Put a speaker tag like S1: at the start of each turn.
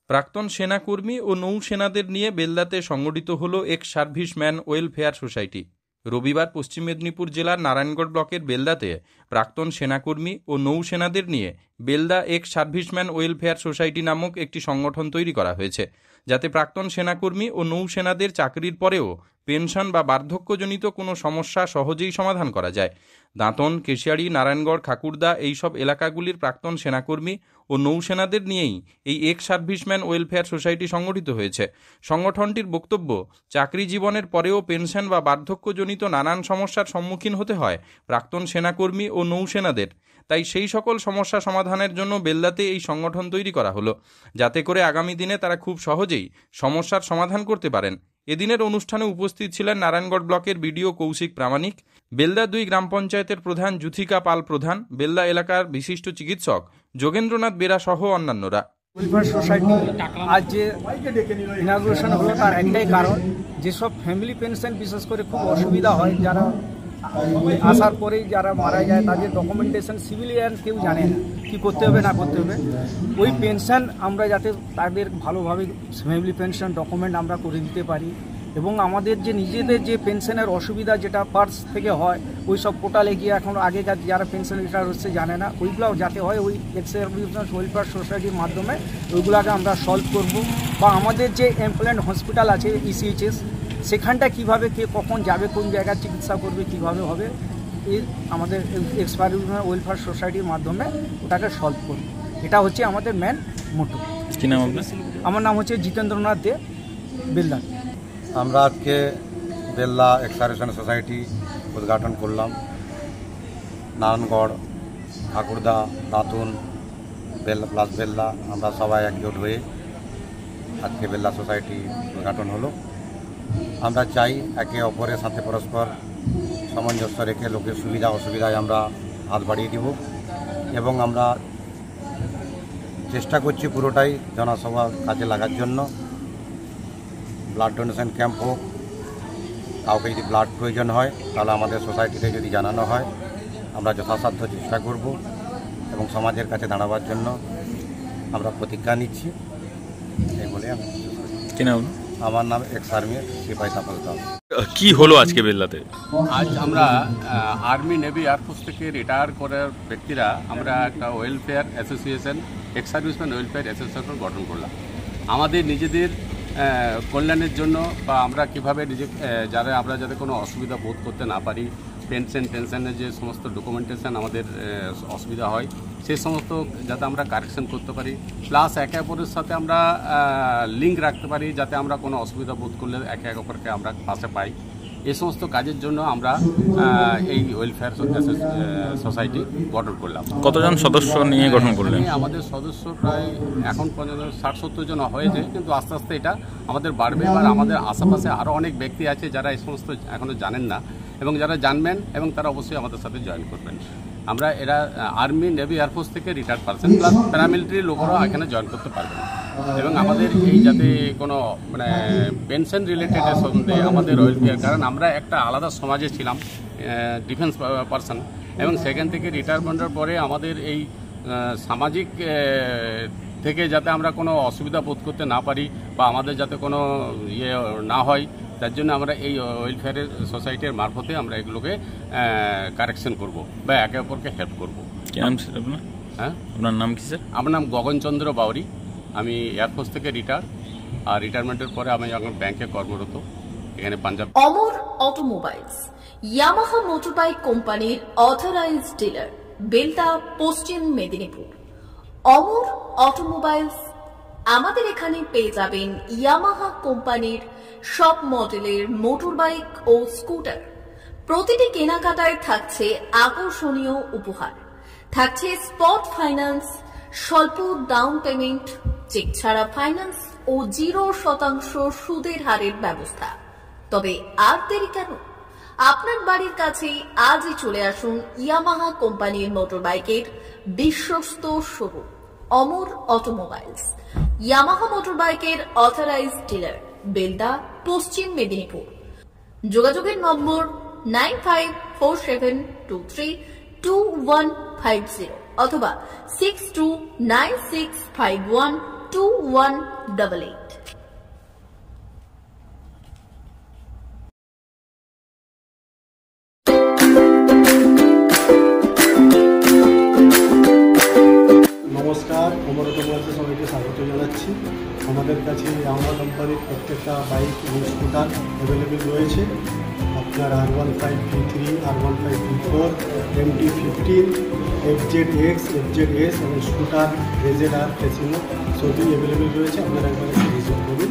S1: প্রাক্তন সেনাকর্মী ও নৌসেনাদের নিয়ে বেলদাতে সংগঠিত হল এক্স সার্ভিসম্যান ওয়েলফেয়ার সোসাইটি। রবিবার পশ্চিম মেদিনীপুর জেলার নারায়ণগড় ব্লকের বেলদাতে প্রাক্তন সেনাকর্মী ও নৌসেনাদের নিয়ে Belda ex serviceman welfare society নামক একটি সংগঠন তৈরি করা হয়েছে, যাতে প্রাক্তন সেনাকর্মী ও নৌসেনাদের চাকরির পরেও পেনশন বা বার্ধক্যজনিত কোনো সমস্যা সহজেই সমাধান করা যায়। দাঁতন, কেশিয়াড়ি, নারায়ণগড়, খাকুড়দা এইসব এলাকাগুলির প্রাক্তন সেনাকর্মী ও নৌসেনাদের নিয়েই এই এক্স সার্ভিসম্যান ওয়েলফেয়ার সোসাইটি সংগঠিত হয়েছে। সংগঠনটির বক্তব্য, চাকরি জীবনের পরেও পেনশন বা বার্ধক্যজনিত নানান সমস্যার সম্মুখীন হতে হয় প্রাক্তন সেনাকর্মী ও নৌসেনাদের। তাই সেই সকল সমস্যা সমাধানের জন্য বেলদাতে এই সংগঠন তৈরি করা হলো, যাতে করে আগামী দিনে তারা খুব সহজেই সমস্যার সমাধান করতে পারেন। এদিনের অনুষ্ঠানে উপস্থিত ছিলেন নারায়ণগড় ব্লকের বিডিও কৌশিক প্রামাণিক, বেলদা 2 গ্রাম পঞ্চায়েতের প্রধান যুথিকা পাল প্রধান, বেলদা এলাকার বিশিষ্ট চিকিৎসক যোগেন্দ্রনাথ বেরা সহ অন্যান্যরা।
S2: ওয়েলফেয়ার সোসাইটি আজ যে ইনাগুরেশন হলো তার একটাই কারণ, যেসব ফ্যামিলি পেনশন বিশেষ করে খুব অসুবিধা হয়, যারা আসার পরেই যারা মারা যায় তাদের ডকুমেন্টেশন সিভিলিয়ান কেউ জানে না কি করতে হবে না করতে হবে। ওই পেনশন আমরা যাতে তাদের ভালোভাবে ফ্যামিলি পেনশন ডকুমেন্ট আমরা করে দিতে পারি, এবং আমাদের যে নিজেদের যে পেনশনের অসুবিধা যেটা পার্স থেকে হয় ওই সব পোর্টালে গিয়ে এখন আগেকার যারা পেনশন রিটায়ার হচ্ছে জানে না, ওইগুলোও যাতে হয় ওই এক্স সার্ভিসম্যান ওয়েলফেয়ার সোসাইটির মাধ্যমে ওইগুলোকে আমরা সলভ করব। বা আমাদের যে এমপ্লয়েড হসপিটাল আছে ইসিএইচএস, সেখানটা কিভাবে কে কখন যাবে, কোন জায়গায় চিকিৎসা করবে, কিভাবে হবে, এই আমাদের এক্স সার্ভিসম্যান ওয়েলফেয়ার সোসাইটির মাধ্যমে ওটাকে সলভ করব। এটা হচ্ছে আমাদের মেন মোটো।
S1: কি নাম আপনার?
S2: আমার নাম হচ্ছে জিতেন্দ্রনাথ দে, বেলদা।
S3: আমরা আজকে বেলদা এক্স সার্ভিসম্যান সোসাইটি উদ্ঘাটন করলাম। নারায়ণগড়, ঠাকুরদা, দাঁতুন, বেলদা আমরা সবাই একজোট হয়ে আজকে বেলদা সোসাইটি উদ্ঘাটন হলো। আমরা চাই একে অপরের সাথে পরস্পর সামঞ্জস্য রেখে লোকের সুবিধা অসুবিধায় আমরা হাত বাড়িয়ে দিব, এবং আমরা চেষ্টা করছি পুরোটাই জনসভার কাজে লাগার জন্য। ব্লাড ডোনেশন ক্যাম্প হোক, কাউকে যদি ব্লাড প্রয়োজন হয় তাহলে আমাদের সোসাইটিতে যদি জানানো হয় আমরা যথাসাধ্য চেষ্টা করব, এবং সমাজের কাছে দাঁড়াবার জন্য আমরা প্রতিজ্ঞা নিচ্ছি। এই বলে আমার নাম এক্স আর্মি সিপাহী তাপস দাস।
S1: কি হলো আজকে বেলদাতে?
S4: আজ আমরা আর্মি, নেভি, এয়ারফোর্স থেকে রিটায়ার করার ব্যক্তিরা আমরা একটা welfare association, ex serviceman welfare association গঠন করলাম। আমাদের নিজেদের কল্যাণের জন্য, বা আমরা কীভাবে আমরা যাতে কোনো অসুবিধা বোধ করতে না পারি, টেনশনের যে সমস্ত ডকুমেন্টেশন আমাদের অসুবিধা হয় সেই সমস্ত যাতে আমরা কারেকশন করতে পারি, প্লাস একে অপরের সাথে আমরা লিঙ্ক রাখতে পারি, যাতে আমরা কোনো অসুবিধা বোধ করলে একে অপরকে আমরা পাশে পাই। এই সমস্ত কাজের জন্য আমরা এই ওয়েলফেয়ার সোসাইটি গঠন করলাম।
S1: কতজন সদস্য নিয়ে গঠন করলেন?
S4: আমাদের সদস্য প্রায় এখন পর্যন্ত 60-70 জন হয়েছে, কিন্তু আস্তে আস্তে এটা আমাদের বাড়বে। এবার আমাদের আশেপাশে আরও অনেক ব্যক্তি আছে যারা এই সমস্ত এখনও জানেন না, এবং যারা জানবেন এবং তারা অবশ্যই আমাদের সাথে জয়েন করবেন। আমরা এরা আর্মি, নেভি, এয়ারফোর্স থেকে রিটায়ার্ড পারসন প্লাস প্যারামিলিটারি লোকেরাও এখানে জয়েন করতে পারবেন। এবং আমাদের এই যাতে কোনো পেনশন রিলেটেড সম্বন্ধে আমাদের ওয়েলফেয়ার, কারণ আমরা একটা আলাদা সমাজে ছিলাম, ডিফেন্স পারসন, এবং সেখান থেকে রিটায়ারমেন্টের পরে আমাদের এই সামাজিক থেকে যাতে আমরা কোনো অসুবিধা বোধ করতে না পারি, বা আমাদের যাতে কোনো ইয়ে না হয়, তার জন্য আমরা এই ওয়েলফেয়ারের সোসাইটির মারফতে আমরা এগুলোকে কারেকশন করব বা একে অপরকে হেল্প করবো।
S1: কি নাম স্যার আপনার?
S4: হ্যাঁ,
S1: আপনার নাম কি স্যার?
S4: আমার নাম গগনচন্দ্র বাউরি। আমি এয়ারফোর্স থেকে রিটায়ার, আর রিটায়ারমেন্টের পরে আমি এখন ব্যাংকে কর্মরত এখানে পাঞ্জাব।
S5: অমর অটোমোবাইলস, ইয়ামাহা মোটরবাইক কোম্পানির অথরাইজড ডিলার, বেলদা, পশ্চিম মেদিনীপুর। অমর অটোমোবাইলস, আমাদের এখানে পেয়ে যাবেন ইয়ামাহা কোম্পানির সব মডেলের মোটরবাইক ও স্কুটার। প্রতিটি কেনাকাটায় থাকছে আকর্ষণীয় উপহার, থাকছে স্পট ফাইন্যান্স, স্বল্প ডাউন পেমেন্ট, চেক ছাড়া ফাইন্যান্স ও 0% সুদের হারের ব্যবস্থা। তবে আর দেরি কেন? আপনার বাড়ির কাছেই আজই চলে আসুন ইয়ামাহা কোম্পানির মোটরবাইকের বিশ্বস্ত শোরুম অমর অটোমোবাইলস, ইয়ামাহা মোটরবাইকের অথরাইজড ডিলার, বেলদা, পশ্চিম মেদিনীপুর। যোগাযোগের নম্বর 9547232150 অথবা 629651 2188.
S6: নমস্কার, অমর অটোমোবাইলসে সবাইকে স্বাগত জানাচ্ছি। আমাদের কাছে ইয়ামাহা কোম্পানির প্রত্যেকটা বাইক এবং স্কুটার অ্যাভেলেবেল রয়েছে। আপনার R15V3, R15V4, MT15, FZX, FZS এবং স্কুটার RZR, ফেসিনো সবই অ্যাভেলেবেল রয়েছে। আপনারা একবার এসে ভিজিট করুন।